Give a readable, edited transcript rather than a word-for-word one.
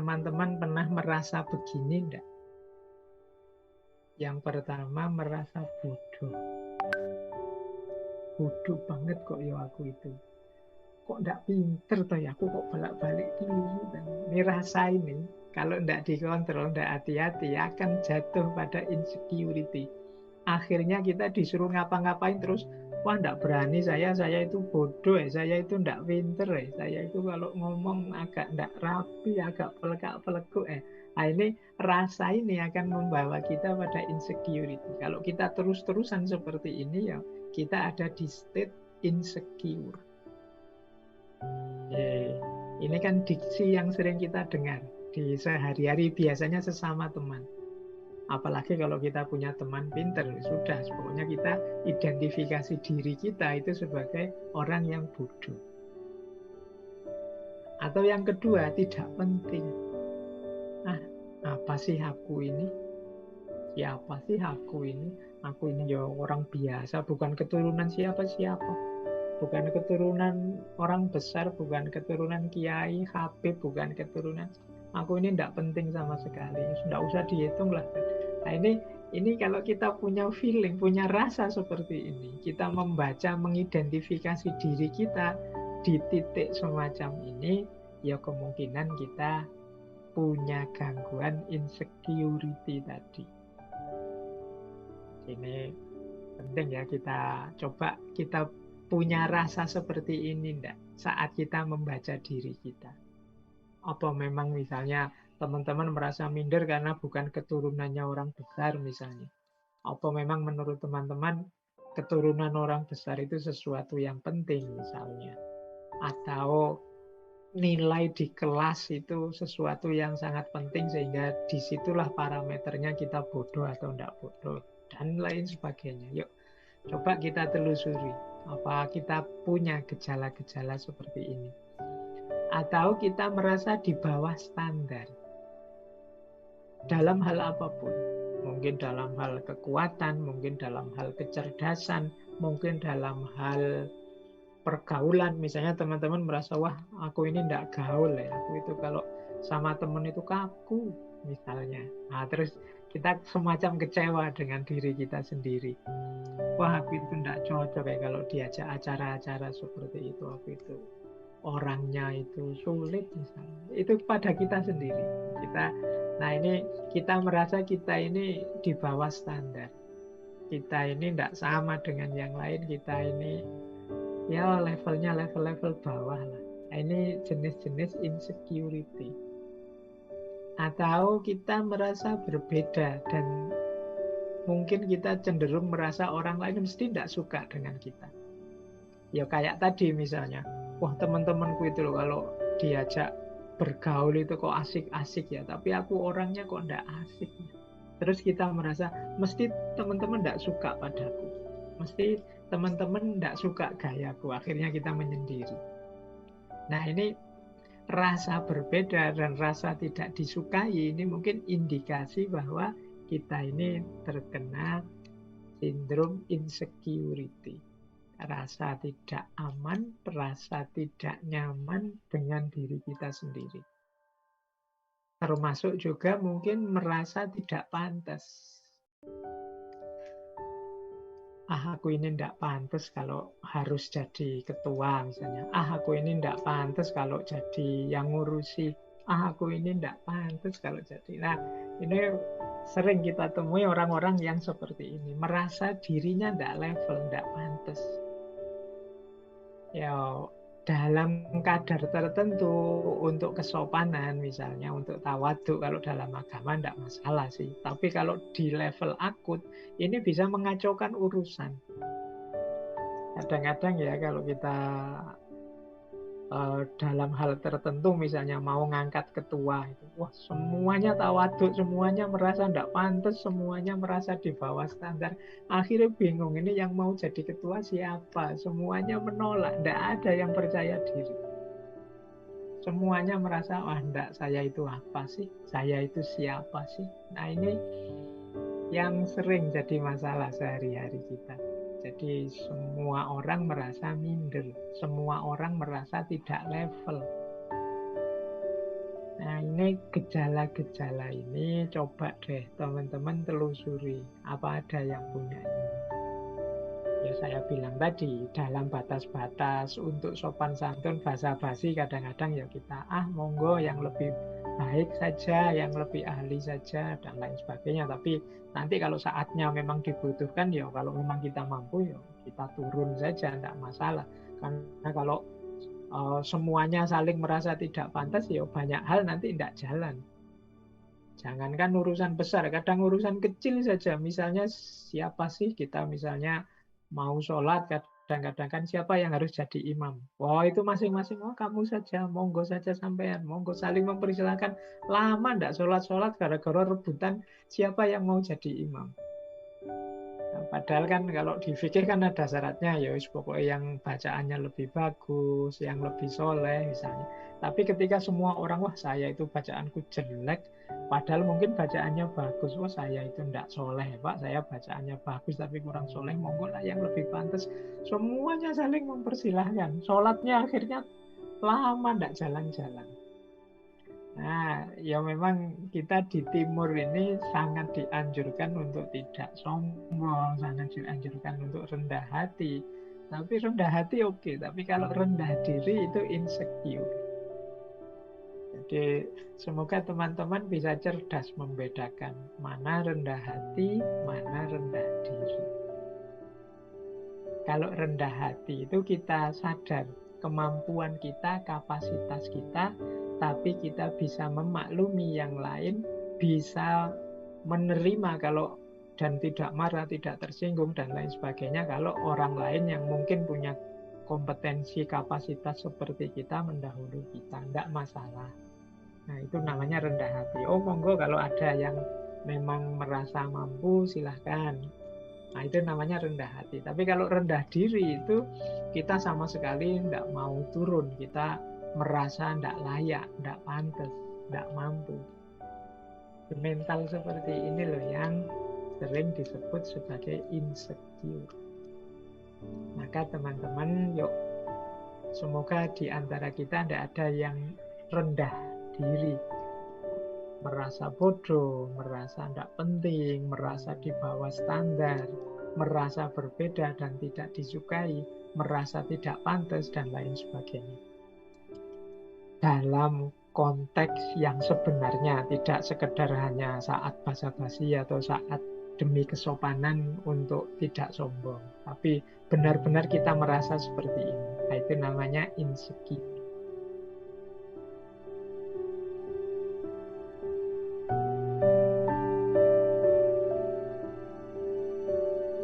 teman-teman pernah merasa begini enggak? Yang pertama merasa bodoh. Bodoh banget kok ya aku itu. Kok enggak pinter toh ya, aku kok bolak-balik keliru. Ini rasa ini, kalau enggak dikontrol, enggak hati-hati, akan jatuh pada insecurity. Akhirnya kita disuruh ngapa-ngapain terus, wah enggak berani saya itu bodoh saya itu enggak pinter saya itu kalau ngomong agak enggak rapi, agak pelekak-pelekuk Nah ini rasa ini akan membawa kita pada insecurity. Kalau kita terus-terusan seperti ini ya, kita ada di state insecure. Ini kan diksi yang sering kita dengar di sehari-hari, biasanya sesama teman. Apalagi kalau kita punya teman pinter, sudah, pokoknya kita identifikasi diri kita itu sebagai orang yang bodoh. Atau yang kedua, tidak penting. Apa sih aku ini? Siapa sih aku ini? Aku ini ya orang biasa, bukan keturunan siapa-siapa. Bukan keturunan orang besar, bukan keturunan kiai, habib, bukan keturunan. Aku ini tidak penting sama sekali, tidak usah dihitung lah. Nah ini kalau kita punya feeling, punya rasa seperti ini, kita membaca, mengidentifikasi diri kita di titik semacam ini, ya kemungkinan kita punya gangguan insecurity tadi. Ini penting ya, kita coba kita punya rasa seperti ini enggak saat kita membaca diri kita. Apa memang misalnya teman-teman merasa minder karena bukan keturunannya orang besar misalnya. Apa memang menurut teman-teman keturunan orang besar itu sesuatu yang penting misalnya. Atau nilai di kelas itu sesuatu yang sangat penting sehingga disitulah parameternya kita bodoh atau enggak bodoh dan lain sebagainya. Yuk coba kita telusuri, apa kita punya gejala-gejala seperti ini. Atau kita merasa di bawah standar. Dalam hal apapun. Mungkin dalam hal kekuatan, mungkin dalam hal kecerdasan, mungkin dalam hal pergaulan. Misalnya teman-teman merasa, wah aku ini enggak gaul ya. Aku itu kalau sama teman itu kaku misalnya. Nah terus kita semacam kecewa dengan diri kita sendiri. Wah aku itu enggak cocok ya kalau diajak acara-acara seperti itu. Aku itu orangnya itu sulit misalnya. Itu pada kita sendiri. Nah ini kita merasa kita ini di bawah standar. Kita ini enggak sama dengan yang lain. Kita ini ya levelnya level-level bawah lah. Nah, ini jenis-jenis insecurity. Atau kita merasa berbeda dan mungkin kita cenderung merasa orang lain mesti tidak suka dengan kita. Ya kayak tadi misalnya, wah teman-temanku itu loh kalau diajak bergaul itu kok asik-asik ya, tapi aku orangnya kok tidak asik. Terus kita merasa mesti teman-teman tidak suka padaku, mesti teman-teman tidak suka gayaku, akhirnya kita menyendiri. Nah ini rasa berbeda dan rasa tidak disukai ini mungkin indikasi bahwa kita ini terkena sindrom insecurity. Rasa tidak aman, rasa tidak nyaman dengan diri kita sendiri. Termasuk juga mungkin merasa tidak pantas. Aku ini tidak pantas kalau harus jadi ketua misalnya. Aku ini tidak pantas kalau jadi yang ngurusi. Aku ini tidak pantas kalau jadi. Nah, ini sering kita temui orang-orang yang seperti ini. Merasa dirinya tidak level, tidak pantas. Ya, dalam kadar tertentu untuk kesopanan misalnya, untuk tawadhu kalau dalam agama tidak masalah sih. Tapi kalau di level akut, ini bisa mengacaukan urusan. Kadang-kadang ya kalau kita dalam hal tertentu misalnya mau ngangkat ketua itu, wah semuanya tawadhu, semuanya merasa tidak pantas, semuanya merasa di bawah standar. Akhirnya bingung, ini yang mau jadi ketua siapa? Semuanya menolak, tidak ada yang percaya diri. Semuanya merasa, wah enggak, saya itu apa sih? Saya itu siapa sih? Nah ini yang sering jadi masalah sehari-hari kita. Jadi semua orang merasa minder, semua orang merasa tidak level. Nah Nah, ini gejala-gejala ini coba deh teman-teman telusuri. Apa ada yang punya ini? Ya saya bilang tadi, dalam batas-batas untuk sopan santun basa-basi kadang-kadang ya kita, monggo yang lebih baik saja, yang lebih ahli saja, dan lain sebagainya. Tapi nanti kalau saatnya memang dibutuhkan, ya kalau memang kita mampu, ya kita turun saja, tidak masalah. Karena kalau semuanya saling merasa tidak pantas, ya banyak hal nanti tidak jalan. Jangankan urusan besar, kadang urusan kecil saja. Misalnya siapa sih kita misalnya mau sholat, kadang-kadang kan siapa yang harus jadi imam. Wah itu masing-masing, kamu saja, monggo saja sampean, monggo saling mempersilahkan. Lama ndak sholat-sholat gara-gara rebutan siapa yang mau jadi imam. Nah, padahal kan kalau di fikih kan ada syaratnya, ya pokoknya yang bacaannya lebih bagus, yang lebih soleh misalnya. Tapi ketika semua orang, wah saya itu bacaanku jelek, padahal mungkin bacaannya bagus, wah saya itu ndak soleh Pak, saya bacaannya bagus tapi kurang soleh, monggo lah yang lebih pantas. Semuanya saling mempersilahkan, sholatnya akhirnya lama ndak jalan-jalan. Nah, ya memang kita di timur ini sangat dianjurkan untuk tidak sombong, sangat dianjurkan untuk rendah hati. Tapi rendah hati oke, tapi kalau rendah diri itu insecure. Jadi semoga teman-teman bisa cerdas membedakan mana rendah hati, mana rendah diri. Kalau rendah hati itu kita sadar kemampuan kita, kapasitas kita, tapi kita bisa memaklumi yang lain, bisa menerima kalau dan tidak marah, tidak tersinggung dan lain sebagainya kalau orang lain yang mungkin punya kompetensi, kapasitas seperti kita mendahului kita, enggak masalah. Nah itu namanya rendah hati. Monggo kalau ada yang memang merasa mampu silahkan. Nah itu namanya rendah hati. Tapi kalau rendah diri itu kita sama sekali tidak mau turun. Kita merasa tidak layak, tidak pantas, tidak mampu. Mental seperti ini loh yang sering disebut sebagai insecure. Maka teman-teman yuk, semoga di antara kita tidak ada yang rendah diri. Merasa bodoh, merasa tidak penting, merasa di bawah standar, merasa berbeda dan tidak disukai, merasa tidak pantas, dan lain sebagainya. Dalam konteks yang sebenarnya, tidak sekedar hanya saat basa-basi atau saat demi kesopanan untuk tidak sombong, tapi benar-benar kita merasa seperti ini. Nah, itu namanya insecure.